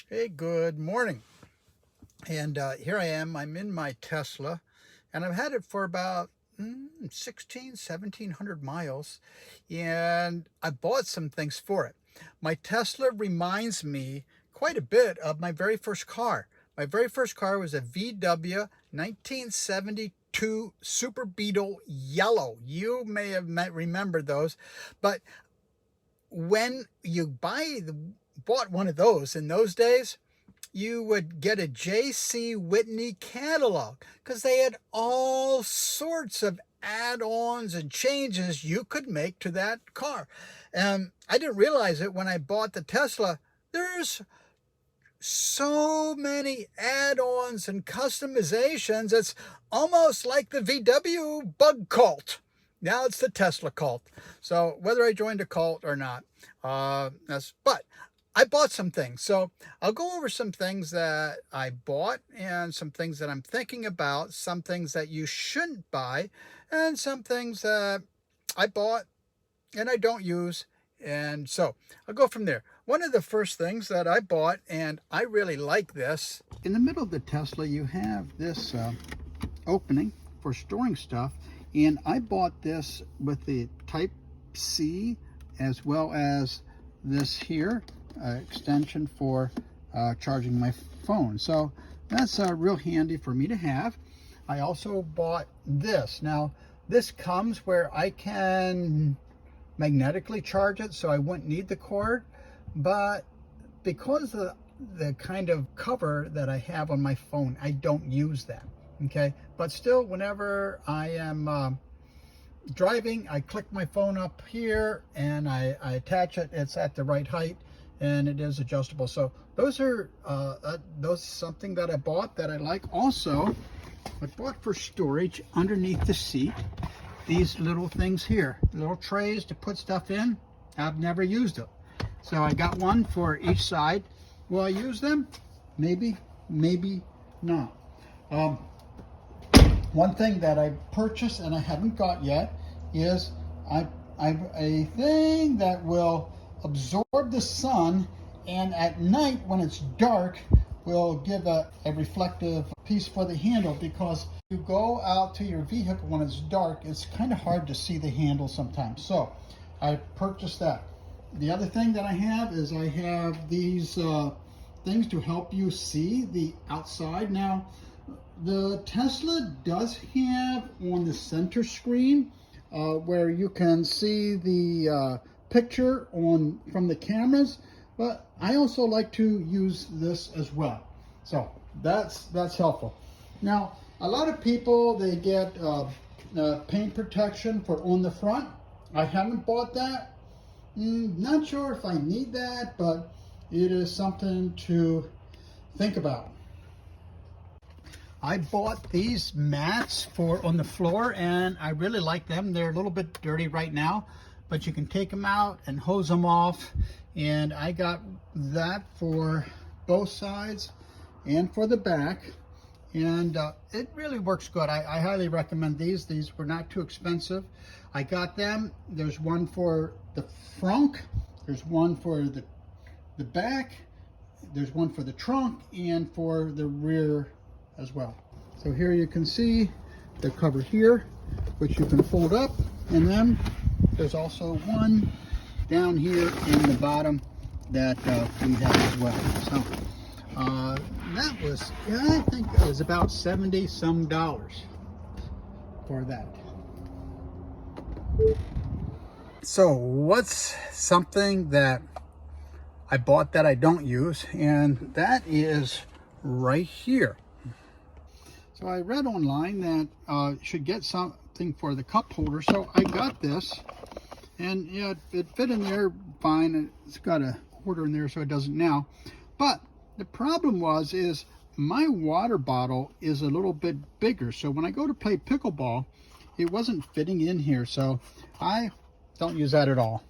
Hey, good morning. And here I am. I'm in my Tesla, and I've had it for about 1700 miles, and I bought some things for it. My Tesla reminds me quite a bit of my very first car. My very first car was a VW 1972 Super Beetle yellow. You may have remembered those, but when you bought one of those in those days, you would get a JC Whitney catalog because they had all sorts of add-ons and changes you could make to that car. And I didn't realize it when I bought the Tesla. There's so many add-ons and customizations. It's almost like the VW bug cult. Now it's the Tesla cult. So whether I joined a cult or not, but I bought some things. So I'll go over some things that I bought and some things that I'm thinking about, some things that you shouldn't buy, and some things that I bought and I don't use. And so I'll go from there. One of the first things that I bought, and I really like this, in the middle of the Tesla, you have this opening for storing stuff. And I bought this with the Type-C as well as this here extension for charging my phone. So that's real handy for me to have. I also bought this. Now this comes where I can magnetically charge it, so I wouldn't need the cord, but because of the kind of cover that I have on my phone, I don't use that. Okay, but still, whenever I am driving, I click my phone up here and I attach it. It's at the right height and it is adjustable. So those are something that I bought that I like. Also, I bought for storage underneath the seat these little things here, little trays to put stuff in. I've never used them, so I got one for each side. Will I use them? Maybe, maybe not. One thing that I purchased and I haven't got yet is I've a thing that will absorb the sun, and at night when it's dark will give a reflective piece for the handle, because you go out to your vehicle when it's dark, it's kind of hard to see the handle sometimes. So I purchased that. The other thing that I have is I have these things to help you see the outside. Now, the Tesla does have on the center screen where you can see the picture from the cameras, but I also like to use this as well. So that's helpful. Now, a lot of people, they get paint protection for on the front. I haven't bought that. Not sure if I need that, but it is something to think about. I bought these mats for on the floor and I really like them. They're a little bit dirty right now, but you can take them out and hose them off. And I got that for both sides and for the back. And it really works good. I highly recommend these. These were not too expensive. I got them. There's one for the front, there's one for the back, there's one for the trunk, and for the rear as well. So here you can see the cover here, which you can fold up, and then there's also one down here in the bottom that we have as well. So that was, I think it was about $70 some for that. So what's something that I bought that I don't use? And that is right here. So I read online that should get something for the cup holder. So I got this, and yeah, it fit in there fine. It's got a quarter in there, so it doesn't now. But the problem is my water bottle is a little bit bigger. So when I go to play pickleball, it wasn't fitting in here. So I don't use that at all.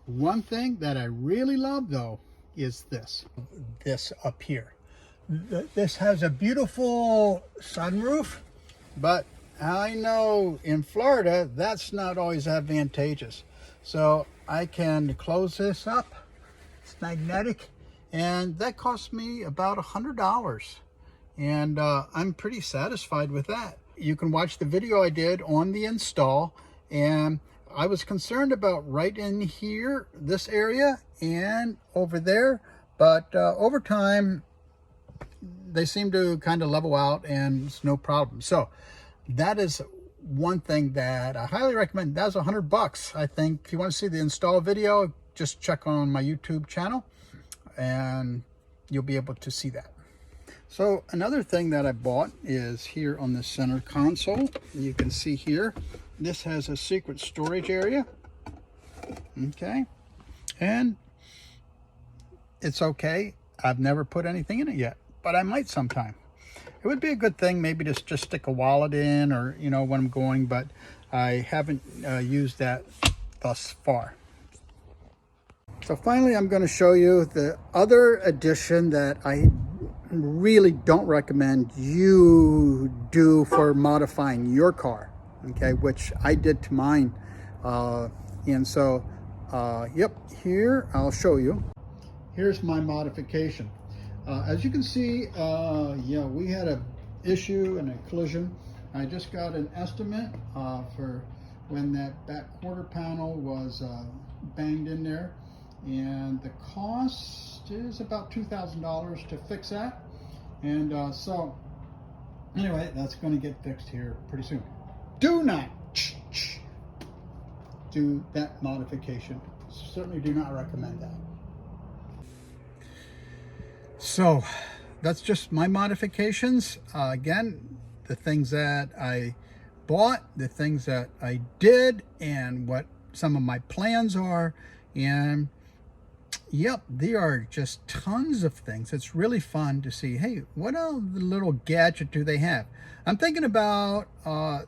One thing that I really love though is this up here. This has a beautiful sunroof, but I know in Florida that's not always advantageous. So I can close this up. It's magnetic, and that cost me about $100. And I'm pretty satisfied with that. You can watch the video I did on the install, and I was concerned about right in here, this area, and over there, but over time, they seem to kind of level out and it's no problem. So that is one thing that I highly recommend. That's $100. I think if you want to see the install video, just check on my YouTube channel and you'll be able to see that. So another thing that I bought is here on the center console. You can see here, this has a secret storage area. Okay, and it's okay. I've never put anything in it yet, but I might sometime. It would be a good thing maybe to just stick a wallet in, or you know, when I'm going, but I haven't used that thus far. So finally, I'm going to show you the other addition that I really don't recommend you do for modifying your car, okay, which I did to mine. And so yep, here I'll show you. Here's my modification. As you can see, yeah, we had a issue and a collision. I just got an estimate for when that back quarter panel was banged in there, and the cost is about $2,000 to fix that. And so anyway, that's going to get fixed here pretty soon. Do not do that modification. Certainly do not recommend that. So that's just my modifications. Again, the things that I bought, the things that I did, and what some of my plans are. And yep, there are just tons of things. It's really fun to see, hey, what other little gadget do they have? I'm thinking about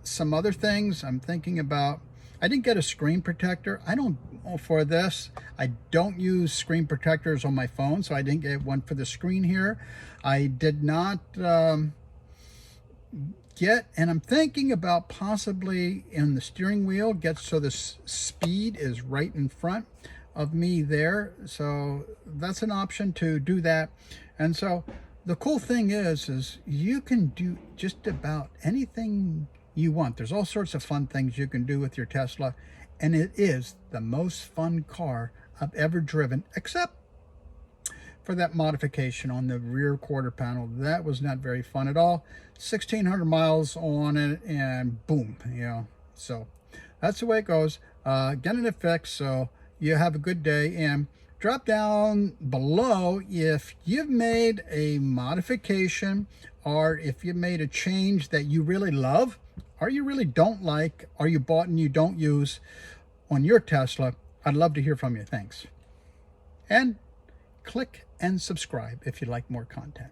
some other things. I'm thinking about, I didn't get a screen protector. I don't, for this, I don't use screen protectors on my phone, so I didn't get one for the screen here. I did not get, and I'm thinking about possibly in the steering wheel, get so the speed is right in front of me there. So that's an option to do that. And so the cool thing is you can do just about anything you want. There's all sorts of fun things you can do with your Tesla, and it is the most fun car I've ever driven, except for that modification on the rear quarter panel. That was not very fun at all. 1,600 miles on it, and boom, you know. So that's the way it goes. Getting it fixed. So you have a good day, and drop down below if you've made a modification, or if you made a change that you really love, or you really don't like, or you bought and you don't use on your Tesla. I'd love to hear from you. Thanks. And click and subscribe if you like more content.